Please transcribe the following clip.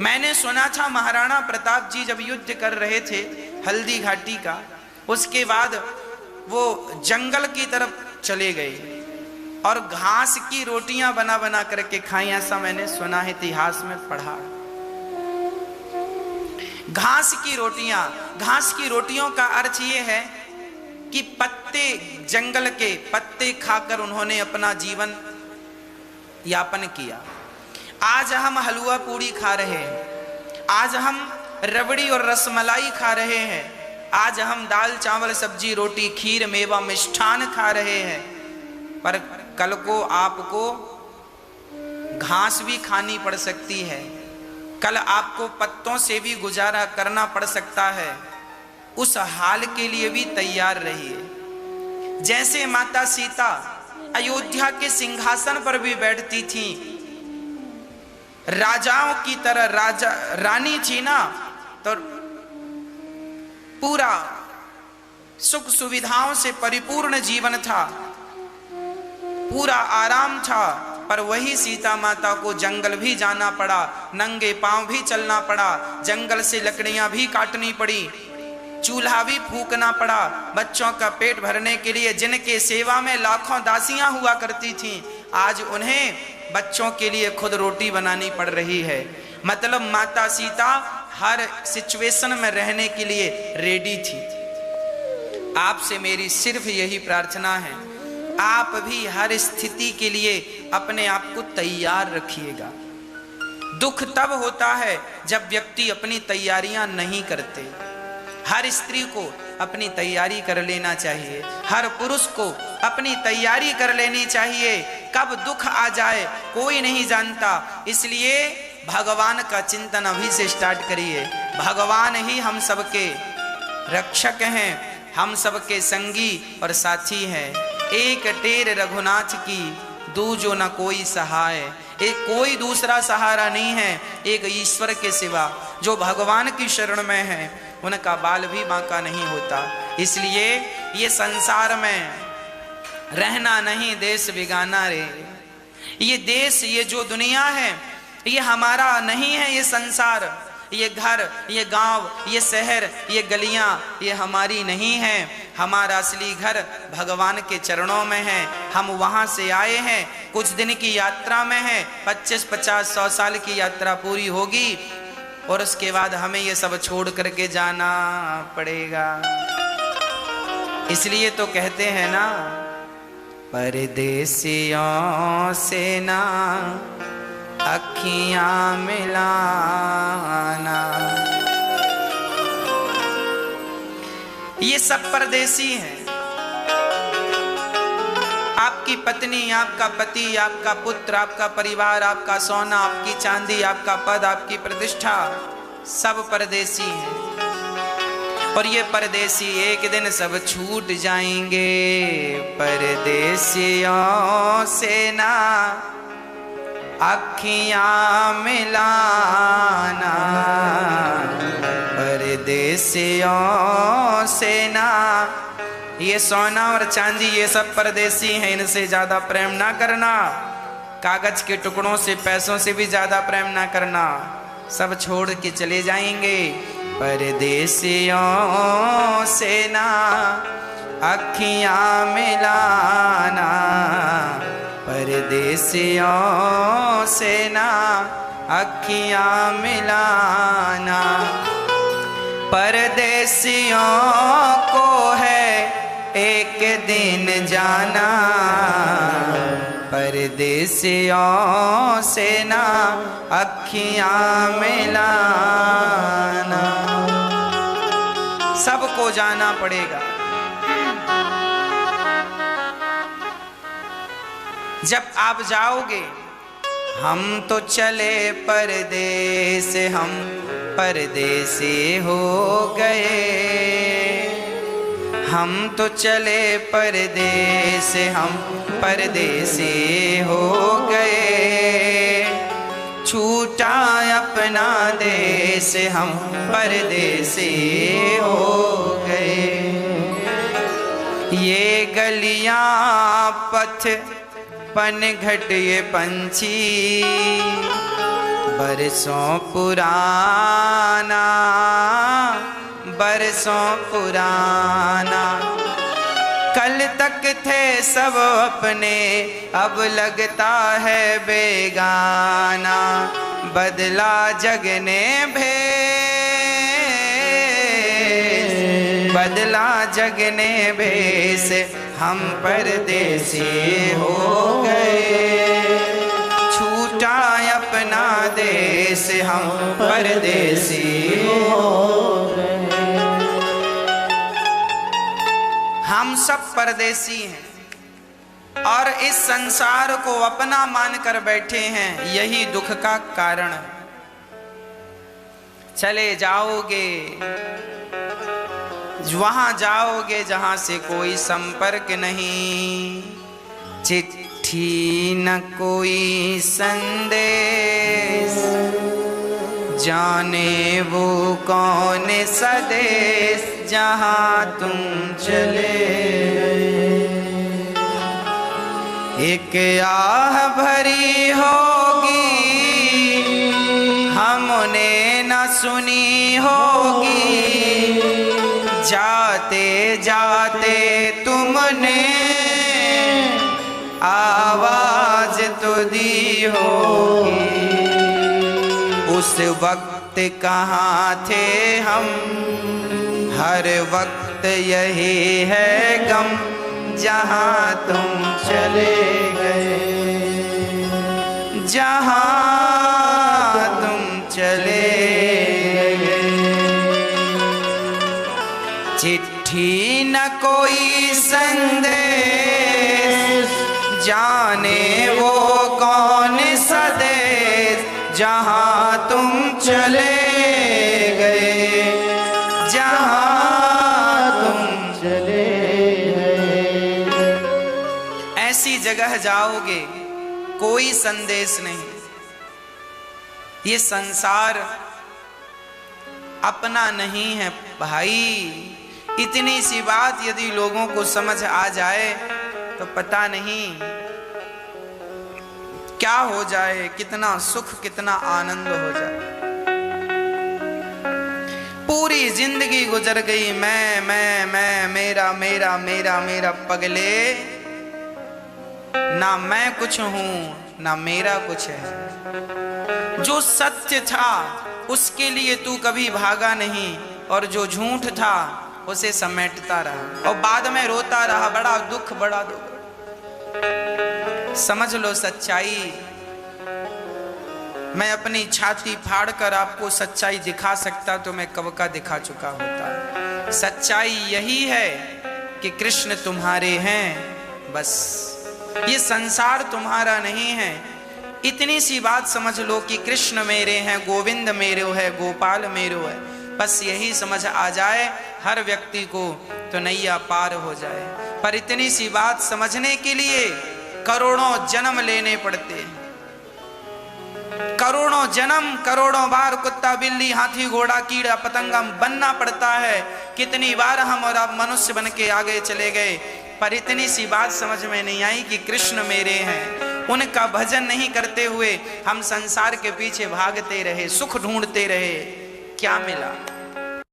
मैंने सुना था महाराणा प्रताप जी जब युद्ध कर रहे थे हल्दी घाटी का, उसके बाद वो जंगल की तरफ चले गए और घास की रोटियां बना बना करके खाई, ऐसा मैंने सुना है, इतिहास में पढ़ा। घास की रोटियों का अर्थ ये है कि पत्ते, जंगल के पत्ते खाकर उन्होंने अपना जीवन यापन किया। आज हम हलवा पूड़ी खा रहे हैं, आज हम रबड़ी और रसमलाई खा रहे हैं, आज हम दाल चावल सब्जी रोटी खीर मेवा मिष्ठान खा रहे हैं, पर कल को आपको घास भी खानी पड़ सकती है, कल आपको पत्तों से भी गुजारा करना पड़ सकता है। उस हाल के लिए भी तैयार रहिए। जैसे माता सीता अयोध्या के सिंहासन पर भी बैठती थी, राजाओं की तरह रानी थी ना, तो पूरा सुख सुविधाओं से परिपूर्ण जीवन था, पूरा आराम था, पर वही सीता माता को जंगल भी जाना पड़ा, नंगे पांव भी चलना पड़ा, जंगल से लकड़ियां भी काटनी पड़ी, चूल्हा भी फूकना पड़ा, बच्चों का पेट भरने के लिए जिनके सेवा में लाखों दासियां हुआ करती थीं, आज उन्हें बच्चों के लिए खुद रोटी बनानी पड़ रही है। मतलब माता सीता हर सिचुएशन में रहने के लिए रेडी थी। आपसे मेरी सिर्फ यही प्रार्थना है, आप भी हर स्थिति के लिए अपने आप को तैयार रखिएगा। दुख तब होता है जब व्यक्ति अपनी तैयारियां नहीं करते। हर स्त्री को अपनी तैयारी कर लेना चाहिए, हर पुरुष को अपनी तैयारी कर लेनी चाहिए। कब दुख आ जाए कोई नहीं जानता, इसलिए भगवान का चिंतन अभी से स्टार्ट करिए। भगवान ही हम सबके रक्षक हैं, हम सबके संगी और साथी हैं। एक टेर रघुनाथ की, दूजो न कोई सहाय। एक कोई दूसरा सहारा नहीं है एक ईश्वर के सिवा। जो भगवान की शरण में है उनका बाल भी बांका नहीं होता। इसलिए ये संसार में रहना नहीं देश बिगाना रे। ये देश, ये जो दुनिया है, ये हमारा नहीं है। ये संसार, ये घर, ये गांव, ये शहर, ये गलियां, ये हमारी नहीं है। हमारा असली घर भगवान के चरणों में है। हम वहां से आए हैं, कुछ दिन की यात्रा में हैं। 25, 50, 100 साल की यात्रा पूरी होगी और उसके बाद हमें ये सब छोड़ करके जाना पड़ेगा। इसलिए तो कहते हैं ना, परदेसियों से ना अखियां मिलाना। ये सब परदेसी हैं। आपकी पत्नी, आपका पति, आपका पुत्र, आपका परिवार, आपका सोना, आपकी चांदी, आपका पद, आपकी प्रतिष्ठा, सब परदेसी हैं। और ये परदेसी एक दिन सब छूट जाएंगे। परदेसियों से ना अखियां मिलाना, परदेसियों से ना। ये सोना और चांदी ये सब परदेसी हैं, इनसे ज्यादा प्रेम ना करना। कागज के टुकड़ों से, पैसों से भी ज्यादा प्रेम ना करना। सब छोड़ के चले जाएंगे। परदेसियों से ना अखियां मिलाना, परदेसियों से ना अखियां मिलाना। परदेसियों को है एक दिन जाना, परदेसियों से ना अखियां मिलाना। सबको जाना पड़ेगा। जब आप जाओगे, हम तो चले परदेस, हम परदेसी हो गए। हम तो चले परदेस, हम परदेसी हो गए। छूटा अपना देश, हम परदेसी हो गए। ये गलियां पथ पनघट ये पंछी, बरसों पुराना, बरसों पुराना। कल तक थे सब अपने, अब लगता है बेगाना। बदला जग ने भेष, बदला जग ने भेष, हम परदेसी हो गए। छूटा अपना देश, हम परदेसी हो गए। हम सब परदेसी हैं और इस संसार को अपना मानकर बैठे हैं, यही दुख का कारण है। चले जाओगे, वहां जाओगे जहां से कोई संपर्क नहीं। चिट्ठी न कोई संदेश, जाने वो कौन सा देश जहां तुम चले गए। एक आह भरी होगी, हमने न सुनी होगी। जाते जाते तुमने आवाज तो दी होगी। उस वक्त कहाँ थे हम, हर वक्त यही है गम जहाँ तुम चले गए, जहाँ तुम चले गए। चिट्ठी न कोई संदेश, जाने वो कौन सा देश जहाँ तुम चले गए, जहाँ तुम चले गए। ऐसी जगह जाओगे कोई संदेश नहीं। ये संसार अपना नहीं है भाई। इतनी सी बात यदि लोगों को समझ आ जाए तो पता नहीं क्या हो जाए, कितना सुख कितना आनंद हो जाए। पूरी जिंदगी गुजर गई मैं मेरा मेरा मेरा मेरा पगले। ना मैं कुछ हूं ना मेरा कुछ है। जो सत्य था उसके लिए तू कभी भागा नहीं, और जो झूठ था उसे समेटता रहा और बाद में रोता रहा। बड़ा दुख, बड़ा दुख। समझ लो सच्चाई। मैं अपनी छाती फाड़कर आपको सच्चाई दिखा सकता तो मैं कब का दिखा चुका होता। सच्चाई यही है कि कृष्ण तुम्हारे हैं, बस। ये संसार तुम्हारा नहीं है। इतनी सी बात समझ लो कि कृष्ण मेरे हैं, गोविंद मेरे है, गोपाल मेरे है। बस यही समझ आ जाए हर व्यक्ति को तो नैया पार हो जाए। पर इतनी सी बात समझने के लिए करोड़ों जन्म लेने पड़ते हैं। करोड़ों जन्म, करोड़ों बार कुत्ता बिल्ली हाथी घोड़ा कीड़ा पतंगा बनना पड़ता है। कितनी बार हम और आप मनुष्य बन के आगे चले गए, पर इतनी सी बात समझ में नहीं आई कि कृष्ण मेरे हैं। उनका भजन नहीं करते हुए हम संसार के पीछे भागते रहे, सुख ढूंढते रहे। क्या मिला?